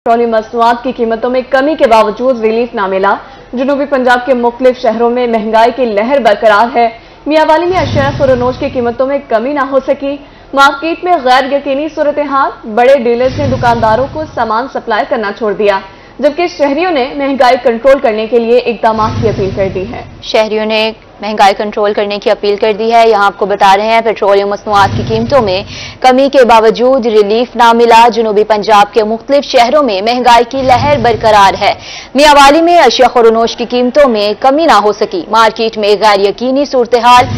Petroleum मसनूआत की कीमतों में कमी के बावजूद रिलीफ न मिला। जनूबी पंजाब के मुख्तलिफ शहरों में महंगाई की लहर बरकरार है। मियांवाली में अशिया खुरनोश की कीमतों में कमी न हो सकी। मार्केट में गैर यकीनी सूरत हाल, बड़े डीलर्स ने दुकानदारों को सामान सप्लाई करना छोड़ दिया, जबकि शहरियों ने महंगाई कंट्रोल करने के लिए इकदाम की अपील कर दी है। शहरियों ने महंगाई कंट्रोल करने की अपील कर दी है। यहाँ आपको बता रहे हैं पेट्रोलियम मसनूआत की कीमतों में कमी के बावजूद रिलीफ ना मिला। जनूबी पंजाब के मुख्तलिफ शहरों में महंगाई की लहर बरकरार है। मियांवाली में अशिया खुरनोश की कीमतों में कमी ना हो सकी। मार्केट में गैर यकीनी सूरत हाल,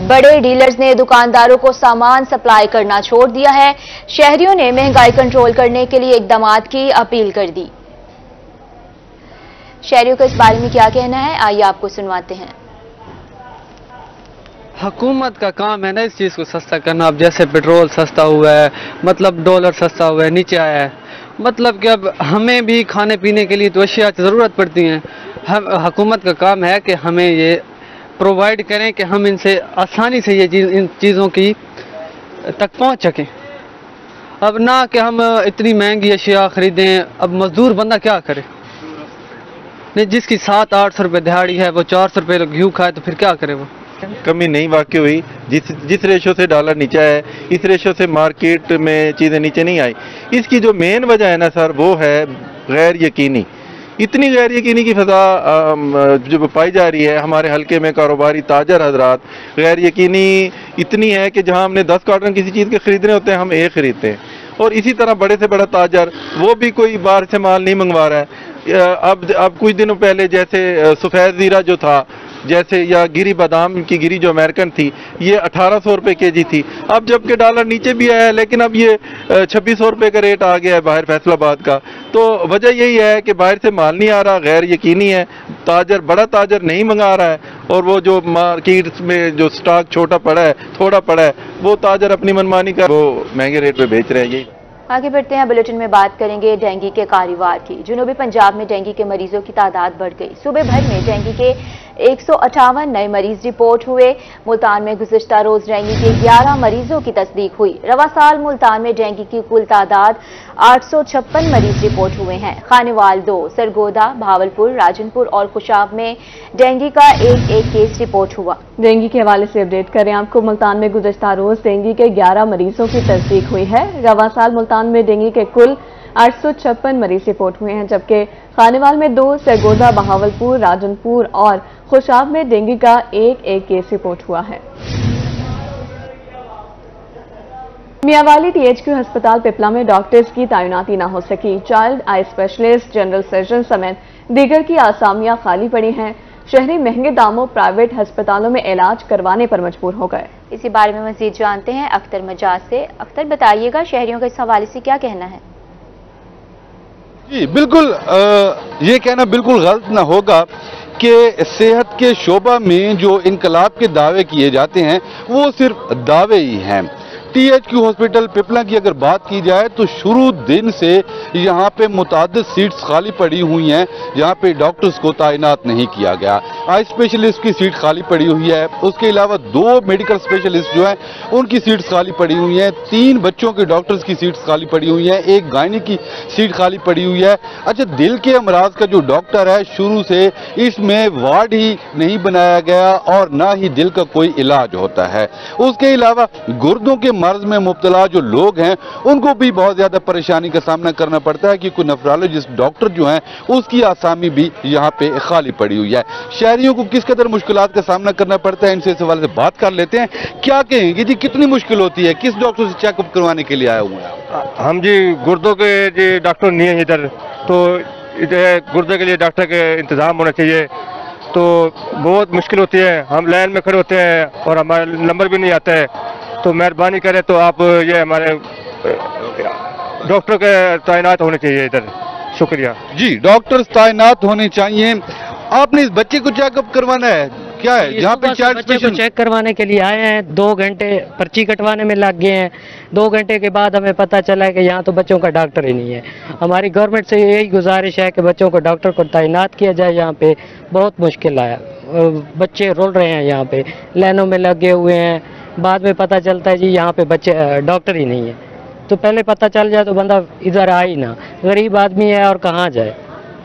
बड़े डीलर्स ने दुकानदारों को सामान सप्लाई करना छोड़ दिया है। शहरियों ने महंगाई कंट्रोल करने के लिए इकदाम की अपील कर दी। शहरियों का इस बारे में क्या कहना है, आइए आपको सुनवाते हैं। हुकूमत का काम है ना इस चीज़ को सस्ता करना। अब जैसे पेट्रोल सस्ता हुआ है, मतलब डॉलर सस्ता हुआ है, नीचे आया है, मतलब कि अब हमें भी खाने पीने के लिए तो अशिया की ज़रूरत पड़ती हैं। हम हुकूमत का काम है कि हमें ये प्रोवाइड करें कि हम इनसे आसानी से ये इन चीज़ों की तक पहुंच सकें। अब ना कि हम इतनी महंगी अशिया ख़रीदें। अब मज़दूर बंदा क्या करे, नहीं जिसकी 700-800 रुपये दिहाड़ी है वो 400 रुपये घी खाए तो फिर क्या करे वो। कमी नहीं वाकई हुई। जिस रेशो से डॉलर नीचे है, इस रेशो से मार्केट में चीज़ें नीचे नहीं आई। इसकी जो मेन वजह है ना सर, वो है गैर यकीनी। इतनी गैर यकीनी की फजा जो पाई जा रही है हमारे हल्के में, कारोबारी ताजर हजरात, गैर यकीनी इतनी है कि जहां हमने 10 कार्टन किसी चीज़ के खरीदने होते हैं हम एक खरीदते हैं। और इसी तरह बड़े से बड़ा ताजर वो भी कोई बाहर से माल नहीं मंगवा रहा है। अब कुछ दिनों पहले जैसे सफ़ेद ज़ीरा जो था, जैसे या गिरी बादाम की गिरी जो अमेरिकन थी, ये 1800 रुपये केजी थी। अब जबकि डॉलर नीचे भी आया है, लेकिन अब ये 2600 रुपये का रेट आ गया है बाहर फैसलाबाद का। तो वजह यही है कि बाहर से माल नहीं आ रहा, गैर यकीनी है। ताजर, बड़ा ताजर नहीं मंगा रहा है, और वो जो मार्केट में जो स्टॉक छोटा पड़ा है, थोड़ा पड़ा है, वो ताजर अपनी मनमानी का वो महंगे रेट पे बेच रहे हैं। यही आगे बढ़ते हैं। बुलेटिन में बात करेंगे डेंगू के कारोबार की। जनूबी पंजाब में डेंगू के मरीजों की तादाद बढ़ गई। सूबे भर में डेंगू के 158 नए मरीज रिपोर्ट हुए। मुल्तान में गुज़िश्ता रोज डेंगू के 11 मरीजों की तस्दीक हुई। रवा साल मुल्तान में डेंगू की कुल तादाद 856 मरीज रिपोर्ट हुए हैं। खानेवाल 2, सरगोदा, भावलपुर, राजनपुर और खुशाब में डेंगू का एक केस रिपोर्ट हुआ। डेंगू के हवाले से अपडेट करें आपको। मुल्तान में गुज़िश्ता रोज डेंगू के 11 मरीजों की तस्दीक हुई है। रवा साल मुल्तान में डेंगू के कुल 856 मरीज रिपोर्ट हुए हैं, जबकि खानेवाल में 2, सरगोदा, बहावलपुर, राजनपुर और खुशाब में डेंगू का एक केस रिपोर्ट हुआ है। मियांवाली THQ अस्पताल पिपला में डॉक्टर्स की तैनाती न हो सकी। Child eye specialist, general surgeon समेत दीगर की आसामियां खाली पड़ी हैं। शहरी महंगे दामों प्राइवेट अस्पतालों में इलाज करवाने पर मजबूर हो गए। इसी बारे में मजीद जानते हैं अख्तर मजाज से। अख्तर, बताइएगा शहरियों का इस हवाले से क्या कहना है? जी बिल्कुल, ये कहना बिल्कुल गलत ना होगा कि सेहत के शोबा में जो इनकलाब के दावे किए जाते हैं वो सिर्फ दावे ही हैं। THQ हॉस्पिटल पिपला की अगर बात की जाए तो शुरू दिन से यहाँ पे मुतादिद सीट्स खाली पड़ी हुई हैं, जहाँ पे डॉक्टर्स को तैनात नहीं किया गया। आई स्पेशलिस्ट की सीट खाली पड़ी हुई है। उसके अलावा 2 मेडिकल स्पेशलिस्ट जो हैं उनकी सीट्स खाली पड़ी हुई हैं। 3 बच्चों के डॉक्टर्स की सीट्स खाली पड़ी हुई हैं। 1 गायनी की सीट खाली पड़ी हुई है। अच्छा, दिल के अमराज का जो डॉक्टर है, शुरू से इसमें वार्ड ही नहीं बनाया गया और ना ही दिल का कोई इलाज होता है। उसके अलावा गुर्दों के मर्ज में मुब्तला जो लोग हैं उनको भी बहुत ज्यादा परेशानी का सामना करना पड़ता है, क्योंकि नेफ्रोलॉजिस्ट डॉक्टर जो हैं उसकी आसामी भी यहाँ पे खाली पड़ी हुई है। शहरियों को किस कदर मुश्किलात का सामना करना पड़ता है, इनसे इस हवाले से बात कर लेते हैं। क्या कहेंगे जी, कितनी मुश्किल होती है? किस डॉक्टर से चेकअप करवाने के लिए आए हुए हैं? हम जी गुर्दों के जी डॉक्टर नहीं है इधर, तो इधर गुर्दे के लिए डॉक्टर के इंतजाम होना चाहिए। तो बहुत मुश्किल होती है, हम लाइन में खड़े होते हैं और हमारा नंबर भी नहीं आता है। तो मेहरबानी करें तो आप ये हमारे डॉक्टर के तैनात होने चाहिए इधर। शुक्रिया जी। डॉक्टर्स तैनात होने चाहिए। आपने इस बच्चे को चेकअप करवाना है, क्या है यहाँ पे? बच्चे को चेक करवाने के लिए आए हैं। 2 घंटे पर्ची कटवाने में लग गए हैं। 2 घंटे के बाद हमें पता चला है कि यहाँ तो बच्चों का डॉक्टर ही नहीं है। हमारी गवर्नमेंट से यही गुजारिश है कि बच्चों को डॉक्टर को तैनात किया जाए। यहाँ पे बहुत मुश्किल आया, बच्चे रोल रहे हैं, यहाँ पे लाइनों में लगे हुए हैं। बाद में पता चलता है जी यहाँ पे बच्चे डॉक्टर ही नहीं है। तो पहले पता चल जाए तो बंदा इधर आ ही ना, गरीब आदमी है और कहाँ जाए।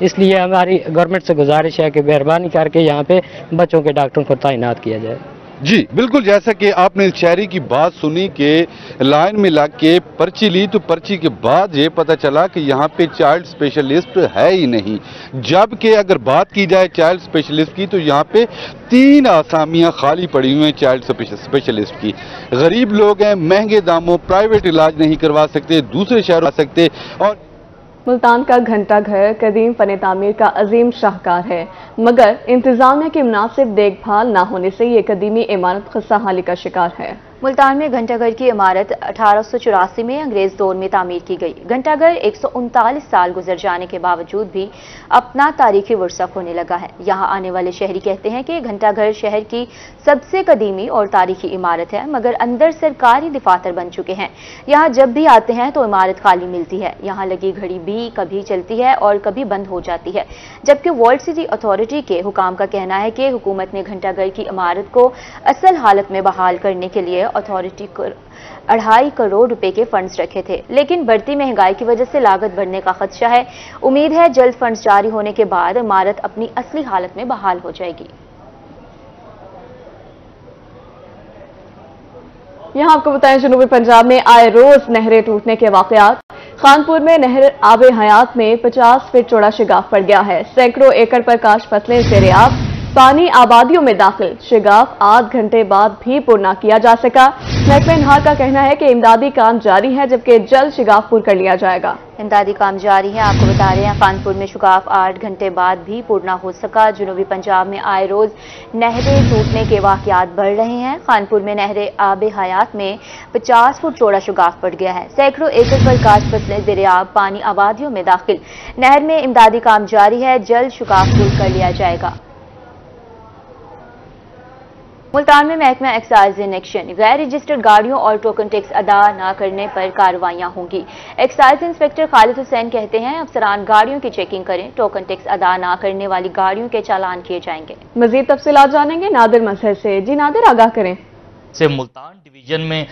इसलिए हमारी गवर्नमेंट से गुजारिश है कि मेहरबानी करके यहाँ पे बच्चों के डॉक्टरों को तैनात किया जाए। जी बिल्कुल, जैसा कि आपने इस शहरी की बात सुनी कि लाइन में लग के पर्ची ली तो पर्ची के बाद ये पता चला कि यहाँ पे चाइल्ड स्पेशलिस्ट है ही नहीं। जबकि अगर बात की जाए चाइल्ड स्पेशलिस्ट की तो यहाँ पे 3 आसामियाँ खाली पड़ी हुई हैं चाइल्ड स्पेशलिस्ट की। गरीब लोग हैं, महंगे दामों प्राइवेट इलाज नहीं करवा सकते, दूसरे शहर आ सकते। और मुल्तान का घंटा घर कदीम फन तामीर का अजीम शाहकार है, मगर इंतजामिया की मुनासिब देखभाल न होने से ये कदीमी इमारत खस्ताहाली का शिकार है। मुल्तान में घंटाघर की इमारत 1884 में अंग्रेज दौर में तामीर की गई। घंटाघर 139 साल गुजर जाने के बावजूद भी अपना तारीखी वर्सा खोने लगा है। यहाँ आने वाले शहरी कहते हैं कि घंटाघर शहर की सबसे कदीमी और तारीखी इमारत है, मगर अंदर सरकारी दफातर बन चुके हैं। यहाँ जब भी आते हैं तो इमारत खाली मिलती है। यहाँ लगी घड़ी भी कभी चलती है और कभी बंद हो जाती है। जबकि वर्ल्ड सिटी अथॉरिटी के हुकाम का कहना है कि हुकूमत ने घंटाघर की इमारत को असल हालत में बहाल करने के लिए अथॉरिटी को 2.5 करोड़ रुपए के फंड्स रखे थे, लेकिन बढ़ती महंगाई की वजह से लागत बढ़ने का खदशा है। उम्मीद है जल्द फंड्स जारी होने के बाद इमारत अपनी असली हालत में बहाल हो जाएगी। यहाँ आपको बताएं, जनूबी पंजाब में आए रोज नहरें टूटने के वाकयात। खानपुर में नहर आबे हयात में 50 फीट चौड़ा शिगाफ पड़ गया है। सैकड़ों एकड़ पर काश फसलें सेरेआब, पानी आबादियों में दाखिल। शिगाफ आध घंटे बाद भी पुर न किया जा सका। महकमा इनहार का कहना है कि इमदादी काम जारी है, जबकि जल्द शिगाफ पुर कर लिया जाएगा। इमदादी काम जारी है। आपको बता रहे हैं खानपुर में शिगाफ 8 घंटे बाद भी पुर न हो सका। जनूबी पंजाब में आए रोज नहरें टूटने के वाकयात बढ़ रहे हैं। खानपुर में नहर आबे हयात में 50 फुट चौड़ा शिगाफ पड़ गया है। सैकड़ों एकड़ पर काश फसलें ज़ेर-ए-आब, पानी आबादियों में दाखिल। नहर में इमदादी काम जारी है, जल्द शिगाफ पुर कर लिया जाएगा। मुल्तान में महकमा एक्साइज इंजेक्शन, गैर रजिस्टर्ड गाड़ियों और टोकन टैक्स अदा न करने पर कार्रवाइयां होंगी। एक्साइज इंस्पेक्टर खालिद हुसैन कहते हैं अफसरान गाड़ियों की चेकिंग करें, टोकन टैक्स अदा न करने वाली गाड़ियों के चालान किए जाएंगे। मजीद तफसीलात जानेंगे नादिर मजहर से। जी नादिर, आगाह करें। से मुल्तान डिवीजन में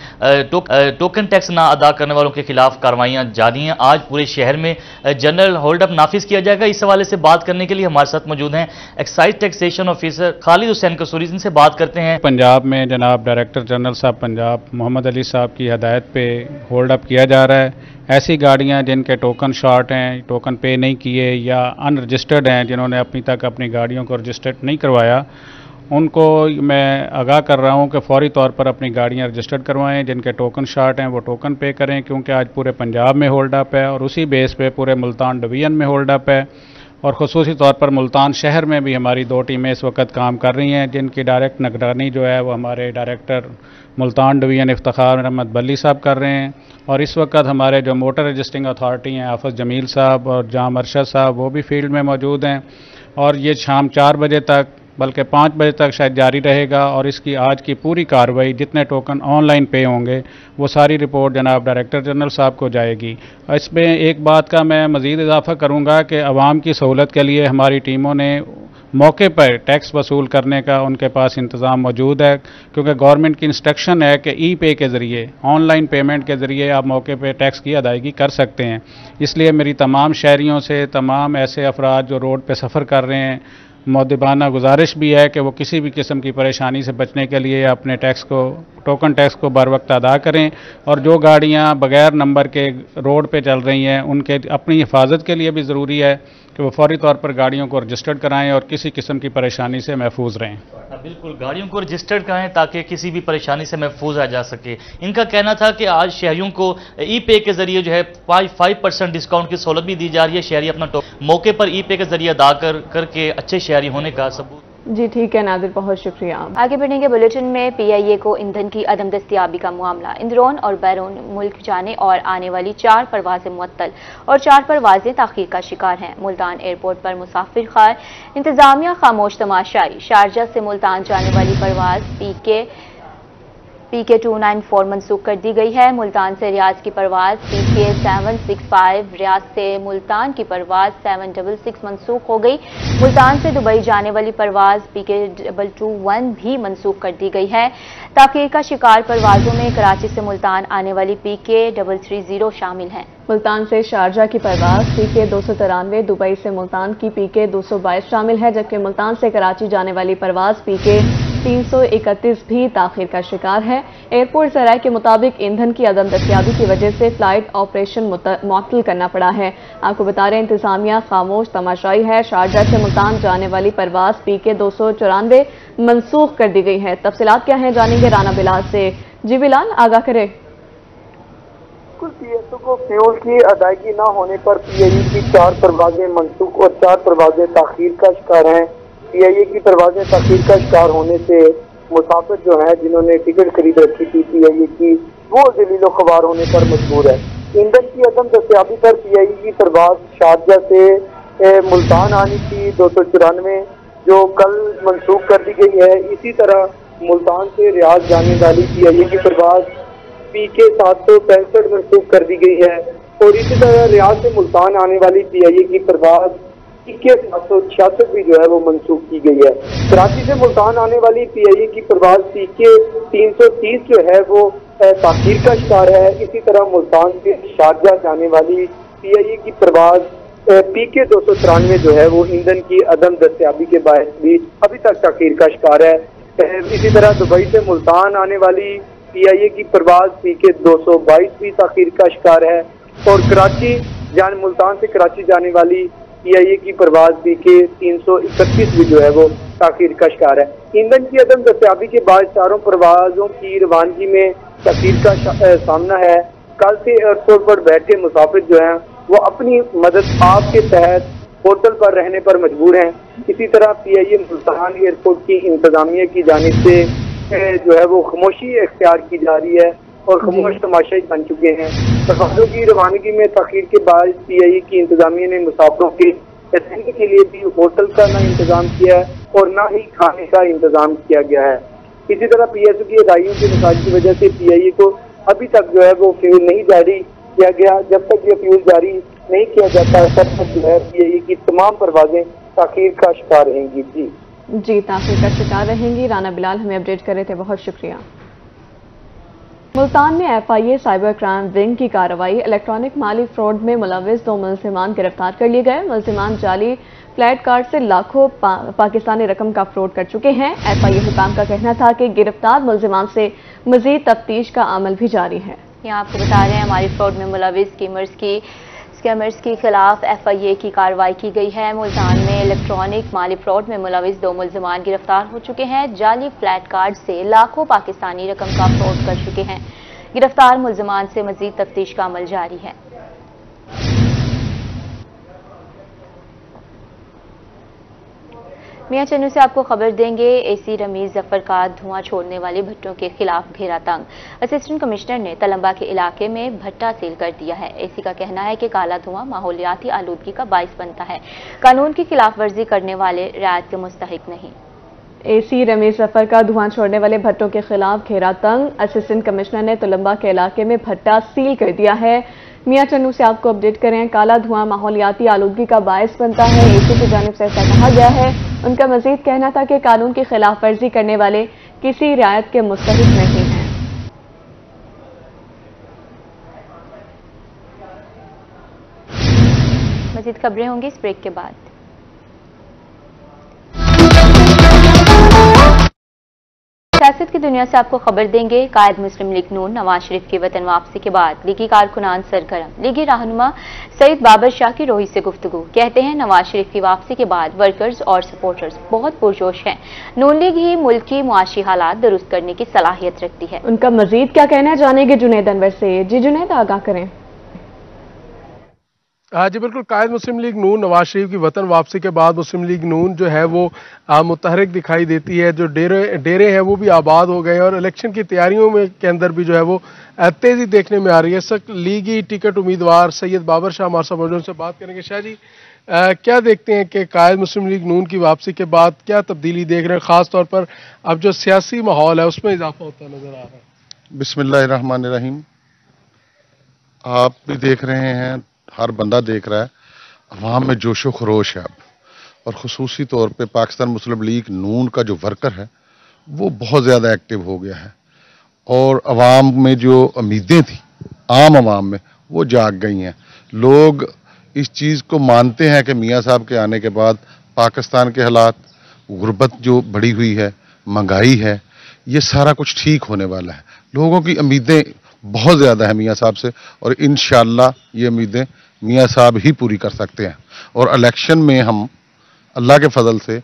टोकन टैक्स ना अदा करने वालों के खिलाफ कार्रवाइयां जारी हैं। आज पूरे शहर में जनरल होल्ड अप नाफिज किया जाएगा। इस हवाले से बात करने के लिए हमारे साथ मौजूद हैं excise taxation officer Khalid Hussain Kasuri, जिनसे बात करते हैं। पंजाब में जनाब डायरेक्टर जनरल साहब पंजाब मोहम्मद अली साहब की हदायत पे होल्ड अप किया जा रहा है। ऐसी गाड़ियां जिनके टोकन शॉर्ट हैं, टोकन पे नहीं किए या अनरजिस्टर्ड हैं, जिन्होंने अपनी गाड़ियों को रजिस्टर्ड नहीं करवाया, उनको मैं आगाह कर रहा हूं कि फौरी तौर पर अपनी गाड़ियां रजिस्टर्ड करवाएं। जिनके टोकन शार्ट हैं वो टोकन पे करें, क्योंकि आज पूरे पंजाब में होल्ड अप है और उसी बेस पे पूरे मुल्तान डिवीजन में होल्ड अप है। और ख़ुसूसी तौर पर मुल्तान शहर में भी हमारी 2 टीमें इस वक्त काम कर रही हैं, जिनकी डायरेक्ट निगरानी जो है वो हमारे डायरेक्टर मुल्तान डिवीजन इफ्तिखार अहमद बल्ली साहब कर रहे हैं। और इस वक्त हमारे जो मोटर रजिस्टरिंग अथॉरिटी हैं आफज जमील साहब और जाम अरशद साहब, वो भी फील्ड में मौजूद हैं। और ये शाम 4 बजे तक बल्कि 5 बजे तक शायद जारी रहेगा। और इसकी आज की पूरी कार्रवाई, जितने टोकन ऑनलाइन पे होंगे वो सारी रिपोर्ट जनाब डायरेक्टर जनरल साहब को जाएगी। इसमें एक बात का मैं मज़ीद इजाफा करूँगा कि आवाम की सहूलत के लिए हमारी टीमों ने मौके पर टैक्स वसूल करने का उनके पास इंतज़ाम मौजूद है, क्योंकि गवर्नमेंट की इंस्ट्रक्शन है कि ई पे के ज़रिए, ऑनलाइन पेमेंट के ज़रिए आप मौके पर टैक्स की अदायगी कर सकते हैं। इसलिए मेरी तमाम शहरियों से, तमाम ऐसे अफराद जो रोड पर सफ़र कर रहे हैं, मुअद्दिबाना गुजारिश भी है कि वो किसी भी किस्म की परेशानी से बचने के लिए अपने टोकन टैक्स को बर वक्त अदा करें। और जो गाड़ियां बगैर नंबर के रोड पे चल रही हैं, उनके अपनी हिफाजत के लिए भी ज़रूरी है कि वो फौरी तौर पर गाड़ियों को रजिस्टर्ड कराएं और किसी किस्म की परेशानी से महफूज रहें। बिल्कुल, गाड़ियों को रजिस्टर्ड कराएं ताकि किसी भी परेशानी से महफूज आ जा सके। इनका कहना था कि आज शहरियों को ई पे के जरिए जो है 5% डिस्काउंट की सहूलत भी दी जा रही है। शहरी अपना मौके पर ई पे के जरिए अदा करके अच्छे शहरी होने का सबूत। जी ठीक है नादिर, बहुत शुक्रिया। आगे बढ़ेंगे बुलेटिन में। PIA को ईंधन की अदम दस्तियाबी का मामला, इंदौर और बैरून मुल्क जाने और आने वाली 4 परवाजें मुअत्तल और 4 परवाजें ताखीर का शिकार हैं। मुल्तान एयरपोर्ट पर मुसाफिर खार, इंतजामिया खामोश तमाशाई। शारजा से मुल्तान जाने वाली परवाज PK PK 294 मनसूख कर दी गई है। मुल्तान से रियाज की परवाज PK 765, रियाज से मुल्तान की परवाज 766 मनसूख हो गई। मुल्तान से दुबई जाने वाली परवाज PK 221 भी मनसूख कर दी गई है। ताखीर का शिकार परवाजों में कराची से मुल्तान आने वाली PK 330 शामिल है। मुल्तान से शारजा की परवाज PK 293, दुबई से मुल्तान की PK 222 शामिल है, जबकि मुल्तान से कराची जाने वाली परवाज PK 331 भी ताखीर का शिकार है। एयरपोर्ट ज़राए के मुताबिक ईंधन की अदम दस्तियाबी की वजह से फ्लाइट ऑपरेशन मुअत्तल करना पड़ा है। आपको बता रहे हैं इंतजामिया खामोश तमाशाई है। शारजा से मुल्तान जाने वाली परवाज PK 294 मनसूख कर दी गई है। तफसीलात क्या हैं जानेंगे राना बिलाल से। जी बिलाल, आगाह करें। PSO को फ्यूल की अदायगी न होने पर PIA की 4 परवाजें मनसूख और 4 परवाजें ताखीर का शिकार हैं। PIA की परवाजें ताखीर का शिकार होने से मुसाफिर जो है जिन्होंने टिकट खरीद रखी थी PIA की, वो जलीलो ख्वार होने पर मजबूर है। ईंधन की अदम दस्तियाबी पर PIA की परवाज शारजा से मुल्तान आनी थी 294, जो कल मनसूख कर दी गई है। इसी तरह मुल्तान से रियाज जाने वाली PIA की परवाज PK 765 मनसूख कर दी गई है और इसी तरह रियाज से मुल्तान आने वाली PIA की परवाज PK 766 भी जो है वो मनसूख की गई है। कराची से मुल्तान आने वाली PIA की परवाज PK 330 जो है वो ताखीर का शिकार है। इसी तरह मुल्तान से शारजा जाने वाली PIA की परवाज PK 293 जो है वो ईंधन की अदम दस्तियाबी के बायस भी अभी तक ताखीर का शिकार है। इसी तरह दुबई से मुल्तान आने वाली PIA की परवाज PK 222 भी ताखीर का शिकार है और मुल्तान से कराची जाने वाली PIA की परवाज PK 331 भी जो है वो ताखीर का शिकार है। ईंधन की अदम दस्तियाबी के बाद चारों परवाजों की रवानगी में ताखीर का सामना है। कल से एयरपोर्ट पर बैठे मुसाफिर जो हैं वो अपनी मदद आप के तहत होटल पर रहने पर मजबूर हैं। इसी तरह PIA मुल्तान एयरपोर्ट की इंतजामिया की जानिब से जो है वो खामोशी इख्तियार की जा रही है और खामोश तमाशाई बन चुके हैं। परवाज़ों की रवानगी में ताखीर के बाद PIA की इंतजामिया ने मुसाफिरों के रहने के लिए भी होटल का ना इंतजाम किया है और ना ही खाने का इंतजाम किया गया है। इसी तरह PSO की अदायगियों के मसाइल की वजह से PIA को अभी तक जो है वो फ्यूल नहीं जारी किया गया। जब तक ये फ्यूल जारी नहीं किया जाता तब तक जो है PIA की तमाम परवाजें ताखीर का शिकार रहेंगी। जी, ताखीर का शिकार रहेंगी। राना बिलाल हमें अपडेट कर रहे थे, बहुत शुक्रिया। मुल्तान में FIA साइबर क्राइम विंग की कार्रवाई। इलेक्ट्रॉनिक माली फ्रॉड में मुलविस 2 मुलजिमान गिरफ्तार कर लिए गए। मुलजिमान जाली फ्लैट कार्ड से लाखों पाकिस्तानी रकम का फ्रॉड कर चुके हैं। FIA हुकाम का कहना था कि गिरफ्तार मुलजिमान से मजीद तफ्तीश का अमल भी जारी है। यहाँ आपको बता रहे हैं माली फ्रॉड में मुलविस स्कैमर्स के खिलाफ FIA की कार्रवाई की गई है। मुल्तान में इलेक्ट्रॉनिक माली फ्रॉड में मुलविस 2 मुलजिमान गिरफ्तार हो चुके हैं। जाली फ्लैट कार्ड से लाखों पाकिस्तानी रकम का फ्रॉड कर चुके हैं। गिरफ्तार मुलजिमान से मजीद तफ्तीश का अमल जारी है। मियां चन्नू से आपको खबर देंगे। AC रमीज जफर का धुआं छोड़ने वाली भट्टों के खिलाफ घेरा तंग। असिस्टेंट कमिश्नर ने तलंबा के इलाके में भट्टा सील कर दिया है। AC का कहना है कि काला धुआं माहौलियाती आलूदगी का बाइस बनता है। कानून की खिलाफ वर्जी करने वाले रियायत के मुस्तहिक नहीं। AC रमीज जफर का धुआं छोड़ने वाले भट्टों के खिलाफ घेरा तंग। असिस्टेंट कमिश्नर ने तलंबा के इलाके में भट्टा सील कर दिया है। मियां चन्नू से आपको अपडेट करें। काला धुआं माहौलियाती आलूदगी का बायस बनता है। AC की जानिब से ऐसा कहा गया है। उनका मजीद कहना था कि कानून की खिलाफ वर्जी करने वाले किसी रियायत के मुस्तहिक नहीं हैं। मजीद खबरें होंगी इस ब्रेक के बाद। सियासत की दुनिया से आपको खबर देंगे। कायद मुस्लिम लीग नून नवाज शरीफ की वतन वापसी के बाद लीगी कारकुनान सरगर्म। लीगी रहनुमा सईद बाबर शाह की रोही से गुफ्तगू। कहते हैं नवाज शरीफ की वापसी के बाद वर्कर्स और सपोर्टर्स बहुत पुरजोश हैं। नून लीग ही मुल्क की मुआशी हालात दुरुस्त करने की सलाहियत रखती है। उनका मजीद क्या कहना है जानेंगे जुनैद अनवर से। जी जुनैद, आगाह करें। जी बिल्कुल, कायद मुस्लिम लीग नून नवाज शरीफ की वतन वापसी के बाद मुस्लिम लीग नून जो है वो मुतहरिक दिखाई देती है। जो डेरे हैं वो भी आबाद हो गए और इलेक्शन की तैयारियों में के अंदर भी जो है वो तेजी देखने में आ रही है। इस वक्त लीगी टिकट उम्मीदवार सैयद बाबर शाह हमारे साथ मौजूद, से बात करेंगे। शाह जी, क्या देखते हैं कि कायद मुस्लिम लीग नून की वापसी के बाद क्या तब्दीली देख रहे हैं, खास तौर पर अब जो सियासी माहौल है उसमें इजाफा होता नजर आ रहा है? बिस्मिल्लाहिर्रहमानिर्रहीम। आप भी देख रहे हैं, हर बंदा देख रहा है, अवाम में जोशो खरोश है अब, और ख़ुसूसी तौर पे पाकिस्तान मुस्लिम लीग नून का जो वर्कर है वो बहुत ज़्यादा एक्टिव हो गया है, और अवाम में जो उम्मीदें थी आम अवाम में वो जाग गई हैं। लोग इस चीज़ को मानते हैं कि मियाँ साहब के आने के बाद पाकिस्तान के हालात, गुर्बत जो बढ़ी हुई है, महंगाई है, ये सारा कुछ ठीक होने वाला है। लोगों की उम्मीदें बहुत ज़्यादा है मियाँ साहब से, और इंशाअल्लाह ये उम्मीदें मियाँ साहब ही पूरी कर सकते हैं। और इलेक्शन में हम अल्लाह के फजल से,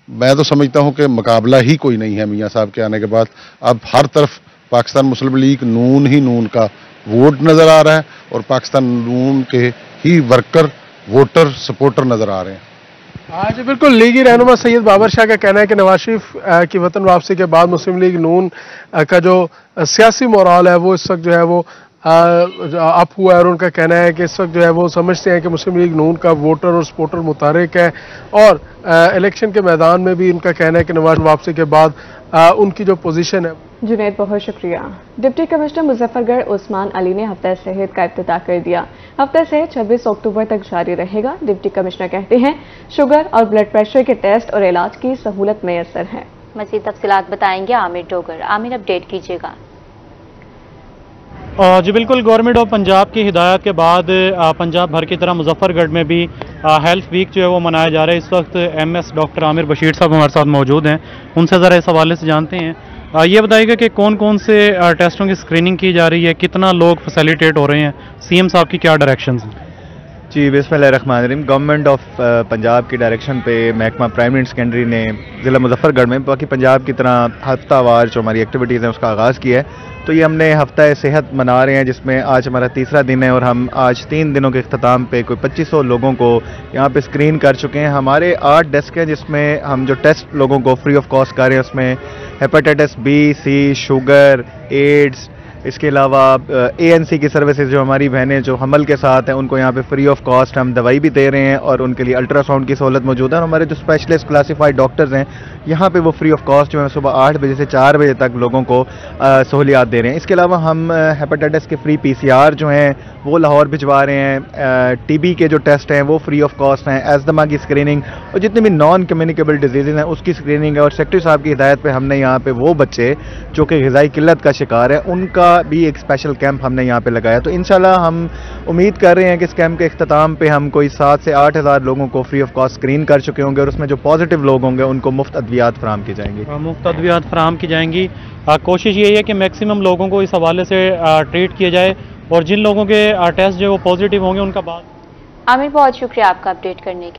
मैं तो समझता हूँ कि मुकाबला ही कोई नहीं है मियाँ साहब के आने के बाद। अब हर तरफ पाकिस्तान मुस्लिम लीग नून ही नून का वोट नज़र आ रहा है, और पाकिस्तान नून के ही वर्कर, वोटर, सपोर्टर नज़र आ रहे हैं। आज बिल्कुल लीगी रहनुमा सैयद बाबर शाह का कहना है कि नवाज शरीफ की वतन वापसी के बाद मुस्लिम लीग नून का जो सियासी मोराल है वो इस वक्त जो है वो अप हुआ है, और उनका कहना है कि इस वक्त जो है वो समझते हैं कि मुस्लिम लीग नून का वोटर और सपोर्टर मुतारिक है, और इलेक्शन के मैदान में भी उनका कहना है कि नवाज वापसी के बाद उनकी जो पोजीशन है। जुनैद, बहुत शुक्रिया। डिप्टी कमिश्नर मुजफ्फरगढ़ उस्मान अली ने हफ्ता सेहत का इफ्तिताह कर दिया। हफ्ता सेहत 26 अक्टूबर तक जारी रहेगा। डिप्टी कमिश्नर कहते हैं शुगर और ब्लड प्रेशर के टेस्ट और इलाज की सहूलत मैसर है। मज़ीद तफसीलात बताएंगे आमिर डोगर। आमिर, अपडेट कीजिएगा। जी बिल्कुल, गवर्नमेंट ऑफ पंजाब की हिदायत के बाद पंजाब भर की तरह मुजफ्फरगढ़ में भी हेल्थ वीक जो है वो मनाया जा रहा है। इस वक्त MS डॉक्टर आमिर बशीर साहब हमारे साथ मौजूद हैं, उनसे ज़रा इस हवाले से जानते हैं। ये बताइएगा कि कौन कौन से टेस्टों की स्क्रीनिंग की जा रही है, कितना लोग फैसिलिटेट हो रहे हैं, CM साहब की क्या डायरेक्शंस हैं? जी बिस्मिल्लाहिर्रहमानिर्रहीम। गवर्नमेंट ऑफ पंजाब की डायरेक्शन पे महकमा प्राइमरी एंड सेकेंडरी ने ज़िला मुजफ्फरगढ़ में बाकी पंजाब की तरह हफ्तावार जो हमारी एक्टिविटीज़ हैं उसका आगाज़ किया है। तो ये हमने हफ्ता सेहत मना रहे हैं, जिसमें आज हमारा तीसरा दिन है, और हम आज 3 दिनों के अख्ताम पे कोई 2500 लोगों को यहाँ पे स्क्रीन कर चुके हैं। हमारे 8 डेस्क हैं जिसमें हम जो टेस्ट लोगों को फ्री ऑफ कॉस्ट कर रहे हैं, उसमें hepatitis B, C, sugar, AIDS, इसके अलावा ANC की सर्विसेज जो हमारी बहनें जो हमल के साथ हैं उनको यहाँ पे फ्री ऑफ कॉस्ट हम दवाई भी दे रहे हैं, और उनके लिए अल्ट्रासाउंड की सहूलत मौजूद है। और हमारे जो स्पेशलिस्ट क्लासीफाइड डॉक्टर्स हैं यहाँ पे वो फ्री ऑफ कॉस्ट जो है सुबह 8 बजे से 4 बजे तक लोगों को सहूलियात दे रहे हैं। इसके अलावा हम हेपेटाइटिस के फ्री PCR जो हैं वो लाहौर भिजवा रहे हैं। TB के जो टेस्ट हैं वो फ्री ऑफ कॉस्ट हैं। एस्दमा की स्क्रीनिंग और जितने भी नॉन कम्युनिकेबल डिजीज़ हैं उसकी स्क्रीनिंग है। और सेक्रेटरी साहब की हिदायत पे हमने यहाँ पे वो बच्चे जो कि ग़िज़ाई किल्लत का शिकार है उनका भी एक स्पेशल कैंप हमने यहाँ पे लगाया। तो इंशाल्लाह हम उम्मीद कर रहे हैं कि इस कैंप के इख्तिताम पे हम कोई 7 से 8 हज़ार लोगों को फ्री ऑफ कॉस्ट स्क्रीन कर चुके होंगे, और उसमें जो पॉजिटिव लोग होंगे उनको मुफ्त अद्वियात फराम की जाएंगी। मुफ्त अद्वियात फराम की जाएंगी। कोशिश यही है कि मैक्सिमम लोगों को इस हवाले से ट्रीट किया जाए, और जिन लोगों के टेस्ट जो वो पॉजिटिव होंगे उनका बाद। आमिर, बहुत शुक्रिया आपका अपडेट करने के